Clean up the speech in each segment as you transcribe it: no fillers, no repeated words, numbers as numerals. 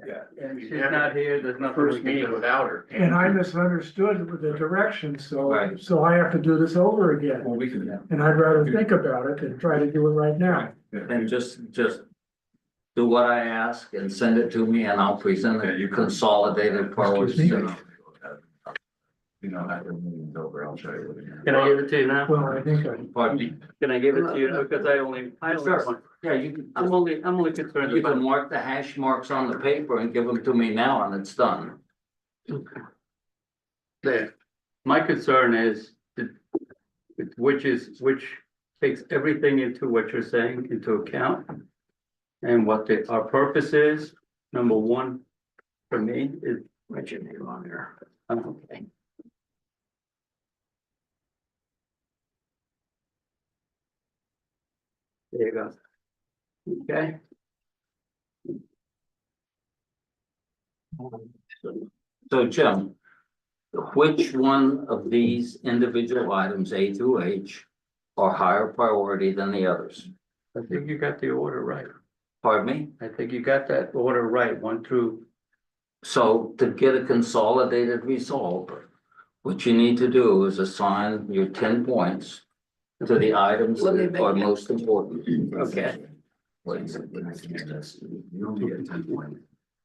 Yeah. And she's not here, there's nothing. First meeting without her. And I misunderstood the direction, so, Right. so I have to do this over again. Well, we can, And I'd rather think about it than try to do it right now. And just do what I ask and send it to me and I'll present a consolidated priorities. Excuse me? you know, after the meeting's over, I'll show you. Can I give it to you now? Well, I think Pardon me? Can I give it to you, because I only Sure. want, Yeah, you I'm only concerned can about. mark the hash marks on the paper and give them to me now and it's done. There. My concern is that, which takes everything into what you're saying into account. And what our purpose is, number one, for me, is write your name on there. Okay. There you go. Okay. So Jim, which one of these individual items, A through H, are higher priority than the others? I think you got the order right. Pardon me? I think you got that order right, 1 through. So to get a consolidated result, what you need to do is assign your 10 points to the items that are most important. Okay. You only get 10 points.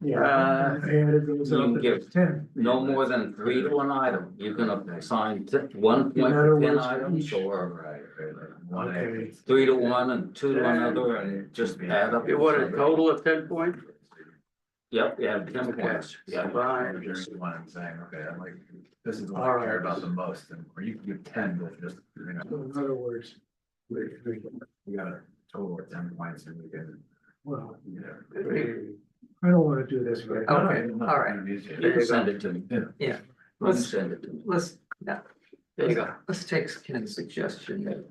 yeah. And it goes you up can to give- 10. No more than 3 to an item. You can assign 1 point In other to 10 words, items each- or Right, like one Okay. 3 to 1 and 2 to another and just add up. You want a total of 10 points? Yep, you have 10 points. Yeah, Yeah. here's the one I'm saying, okay, I'm like, this is the one All I care right. about the most, and, or you can give 10, but just, you know, In other words, you got a total of 10 points and you can, well, you know. I don't want to do this right now. Okay, all right. You can send it to me. Yeah. Yeah, You can let's, send it to me. let's, yeah, There you go. let's take Ken's suggestion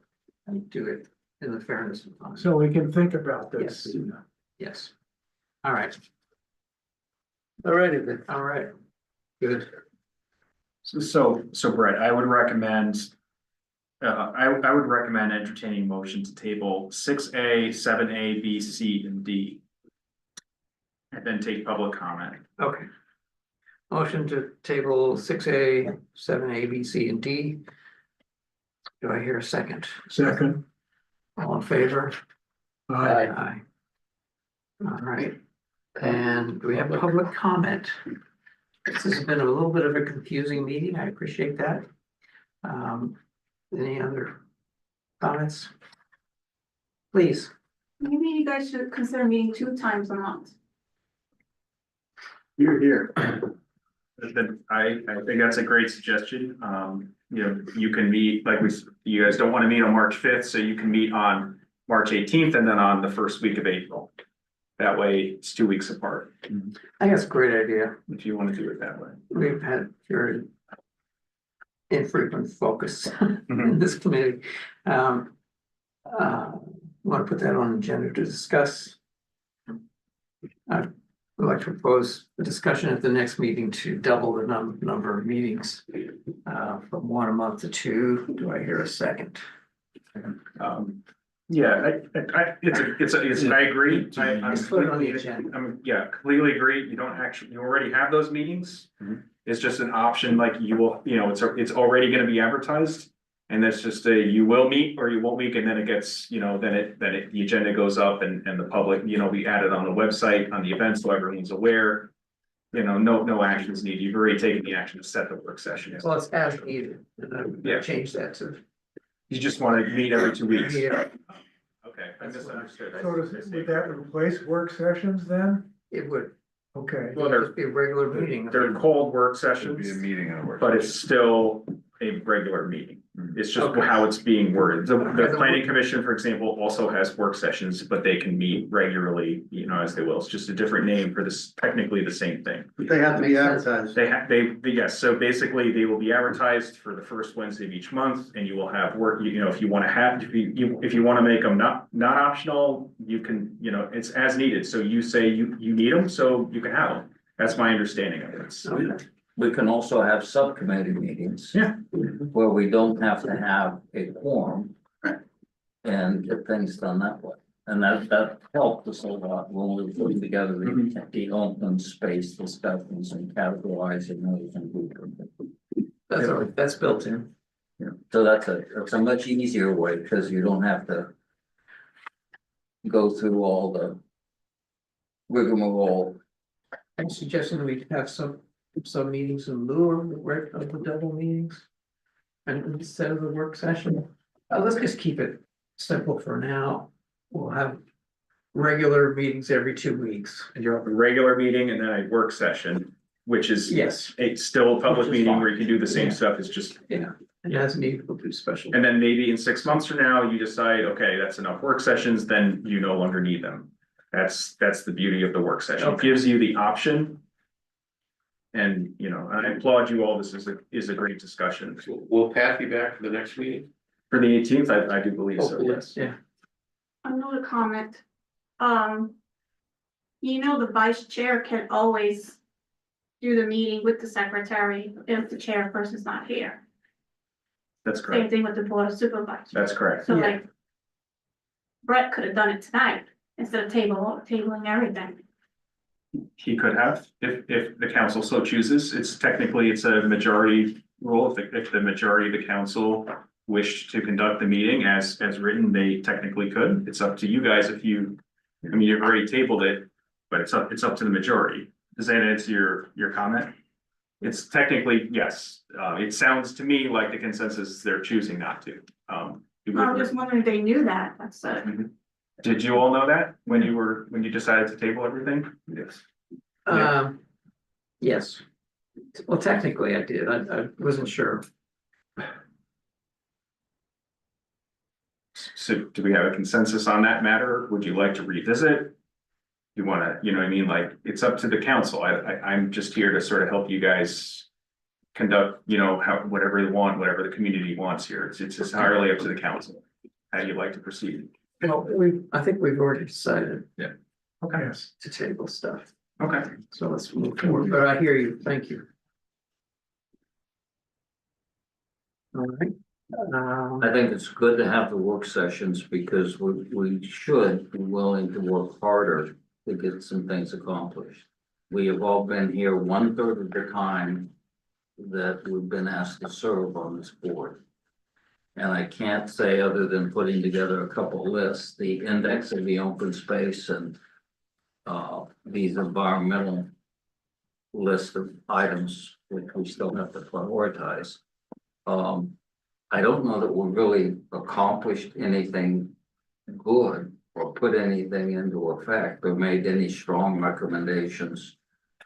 and do it in the fairness of time. So we can think about this. Yes. Yes. All right, All righty then. all right. Good. So Brett, I would recommend. I would recommend entertaining motion to table 6A, 7A, B, C, and D. And then take public comment. Okay. Motion to table 6A, 7A, B, C, and D. Do I hear a second? Second, All in favor? aye. Aye. All right, and we have public comment. This has been a little bit of a confusing meeting, I appreciate that. Any other comments? Please. Maybe you guys should consider meeting 2 times a month. You're here. I think that's a great suggestion. You know, you can meet, like you guys don't want to meet on March 5th, so you can meet on March 18th and then on the first week of April. That way it's 2 weeks apart, I think that's a great idea. if you want to do it that way. We've had very infrequent focus in Mhm. this committee. Want to put that on the agenda to discuss? I would like to propose a discussion at the next meeting to double the number of meetings from 1 a month to 2. Do I hear a second? Yeah, I agree. Just put it on the agenda. Yeah, completely agree. You don't actually, you already have those meetings. Mhm. It's just an option, like you will, you know, it's already gonna be advertised. And that's just you will meet or you won't meet, and then it gets, you know, the agenda goes up and the public, you know, we add it on the website, on the event, so everyone's aware. You know, no actions needed. You've already taken the action to set the work session. Well, it's as needed. And I Yeah. change that to. You just wanna meet every 2 weeks. Yeah, Okay, I misunderstood. So would that replace work sessions then? it would, Okay, Well, it would just be a regular meeting. They're called work Should be a sessions, meeting and a work. but it's still a regular meeting. It's just Okay. how it's being worded. The Okay. planning commission, for example, also has work sessions, but they can meet regularly, you know, as they will. It's just a different name for this, technically the same thing. But they have to be Makes sense. advertised. Yes, so basically they will be advertised for the first Wednesday of each month and you will have work, you know, if you want to have, if you want to make them not optional, you can, you know, it's as needed. So you say you need them, so you can have them. That's my understanding of it. Okay. We can also have subcommittee meetings. Yeah. Where we don't have to have a quorum. And get things done that way. And that helped us a lot when we were putting together the open space discussions and categorizing those and grouping them. That's all right, that's built in. So that's a much easier way, because you don't have to go through all the rigmarole. I'm suggesting we have some meetings in lieu of the double meetings. And instead of the work session, let's just keep it simple for now. We'll have regular meetings every 2 weeks. And you'll have a regular meeting and then a work session, which is. Yes. It's still a public Which is meeting fine. where you can do the same Yeah. stuff, it's just, Yeah, and as needed, we'll do special. and then maybe in 6 months from now, you decide, okay, that's enough work sessions, then you no longer need them. That's the beauty of the work session, it Okay. gives you the option. And, I applaud you all, this is a great discussion. Will Pat be back for the next meeting? For the 18th, I do believe so, Hopefully, yes. yeah. Another comment. The vice chair can always do the meeting with the secretary if the chairperson's not here. That's Same correct, thing with the board of supervisors. that's correct. So Yeah. like Brett could have done it tonight instead of tabling everything. He could have, if the council so chooses, it's a majority rule, if the majority of the council wished to conduct the meeting as written, they technically could, it's up to you guys if you've already tabled it, but it's up to the majority. Does that answer your comment? It's technically, yes, it sounds to me like the consensus, they're choosing not to. I'm just wondering if they knew that, that's Did you all know that when you decided to table everything? Yes. Yes. Well, technically I did, I wasn't sure. So do we have a consensus on that matter? Would you like to revisit? You wanna, you know what I mean? Like, it's up to the council. I'm just here to sort of help you guys conduct, whatever you want, whatever the community wants here. It's entirely up to the council. How you'd like to proceed. Well, I think we've already decided Okay, Yes. to table stuff, okay. so let's move forward, but I hear you, thank you. All right. I think it's good to have the work sessions, because we should be willing to work harder to get some things accomplished. We have all been here 1/3 of the time that we've been asked to serve on this board. And I can't say, other than putting together a couple of lists, the index of the open space and these environmental list of items, which we still have to prioritize. I don't know that we really accomplished anything good or put anything into effect or made any strong recommendations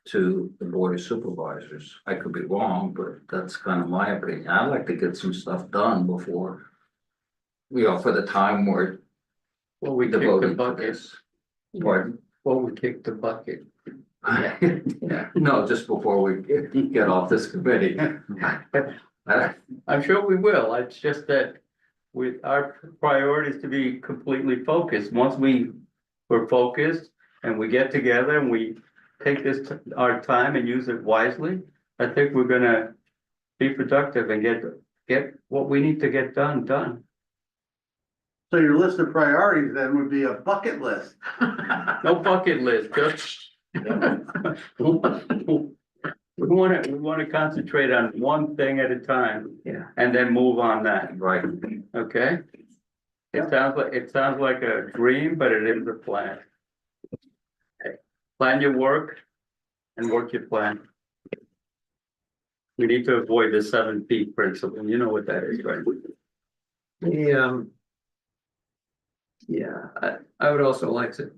to the board of supervisors. I could be wrong, but that's kind of my opinion. I'd like to get some stuff done before, for the time we're Well, we kicked the devoted to bucket. this. Pardon? Well, we kicked the bucket. Yeah, no, just before we get off this committee. I'm sure we will. It's just that with our priorities to be completely focused. Once we're focused and we get together and we take our time and use it wisely, I think we're gonna be productive and get what we need to get done. So your list of priorities then would be a bucket list. No bucket list, just. We wanna concentrate on one thing at a time. Yeah. And then move on that, Right. okay? It sounds like a dream, but it is a plan. Okay. Plan your work and work your plan. We need to avoid the 7 P principle, you know what that is, right? I would also like to,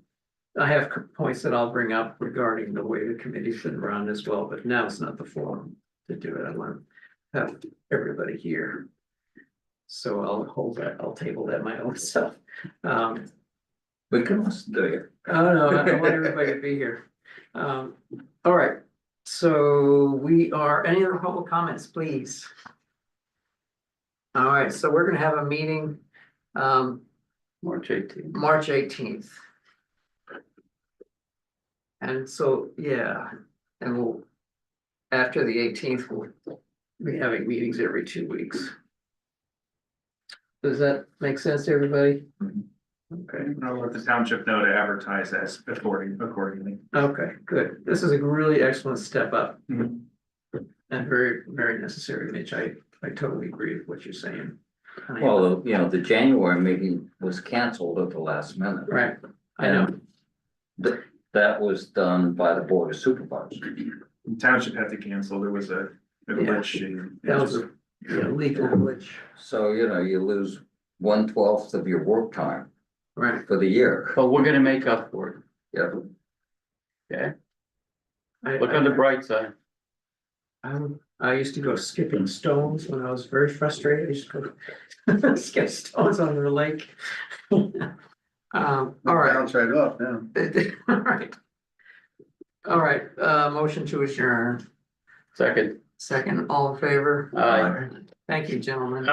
I have points that I'll bring up regarding the way the committee should run as well, but now it's not the forum to do it. I want to have everybody here. So I'll table that my own self. We can listen to you. Oh, no, I want everybody to be here. All right, so any other public comments, please? All right, so we're gonna have a meeting, March 18th. March 18th. And so, yeah, and after the 18th, we'll be having meetings every 2 weeks. Does that make sense to everybody? Okay, And I'll let the township know to advertise as accordingly. okay, good. This is a really excellent step up. Mhm. And very, very necessary, Mitch. I totally agree with what you're saying. Well, you know, the January meeting was canceled at the last minute. Right, I know. That was done by the Board of Supervisors. The Township had to cancel, there was a glitch in. That was a legal glitch, So, you know, you lose 1/12 of your work time right? for the year. But we're gonna make up for it, Yeah, okay? I- Look on the bright side. I used to go skipping stones when I was very frustrated. I used to go skip stones on the lake. All right, Bounce right off, yeah. all right. All right, motion to adjourn. Second, Second, all in favor? Aye. Thank you, gentlemen.